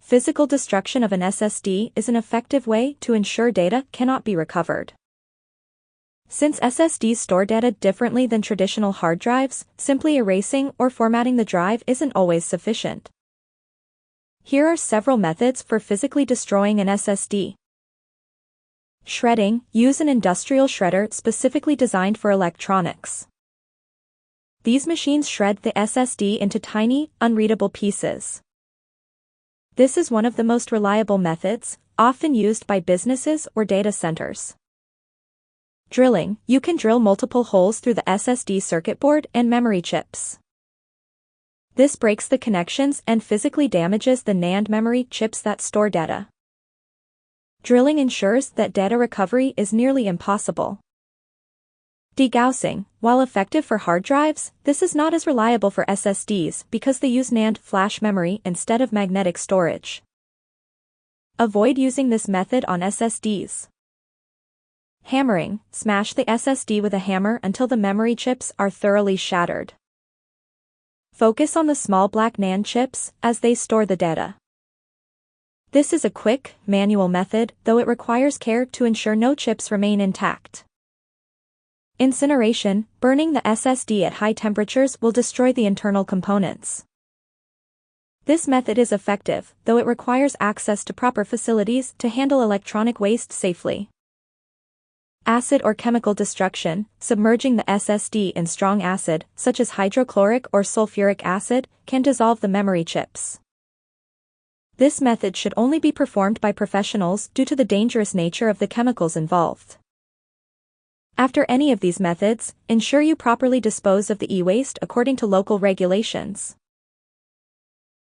Physical destruction of an SSD is an effective way to ensure data cannot be recovered. Since SSDs store data differently than traditional hard drives, simply erasing or formatting the drive isn't always sufficient. Here are several methods for physically destroying an SSD. Shredding. Use an industrial shredder specifically designed for electronics. These machines shred the SSD into tiny, unreadable pieces. This is one of the most reliable methods, often used by businesses or data centers. Drilling. You can drill multiple holes through the SSD circuit board and memory chips. This breaks the connections and physically damages the NAND memory chips that store data. Drilling ensures that data recovery is nearly impossible. Degaussing. While effective for hard drives, this is not as reliable for SSDs because they use NAND flash memory instead of magnetic storage. Avoid using this method on SSDs. Hammering. Smash the SSD with a hammer until the memory chips are thoroughly shattered. Focus on the small black NAND chips as they store the data. This is a quick, manual method, though it requires care to ensure no chips remain intact. Incineration. Burning the SSD at high temperatures will destroy the internal components. This method is effective, though it requires access to proper facilities to handle electronic waste safely. Acid or chemical destruction. Submerging the SSD in strong acid, such as hydrochloric or sulfuric acid, can dissolve the memory chips. This method should only be performed by professionals due to the dangerous nature of the chemicals involved. After any of these methods, ensure you properly dispose of the e-waste according to local regulations.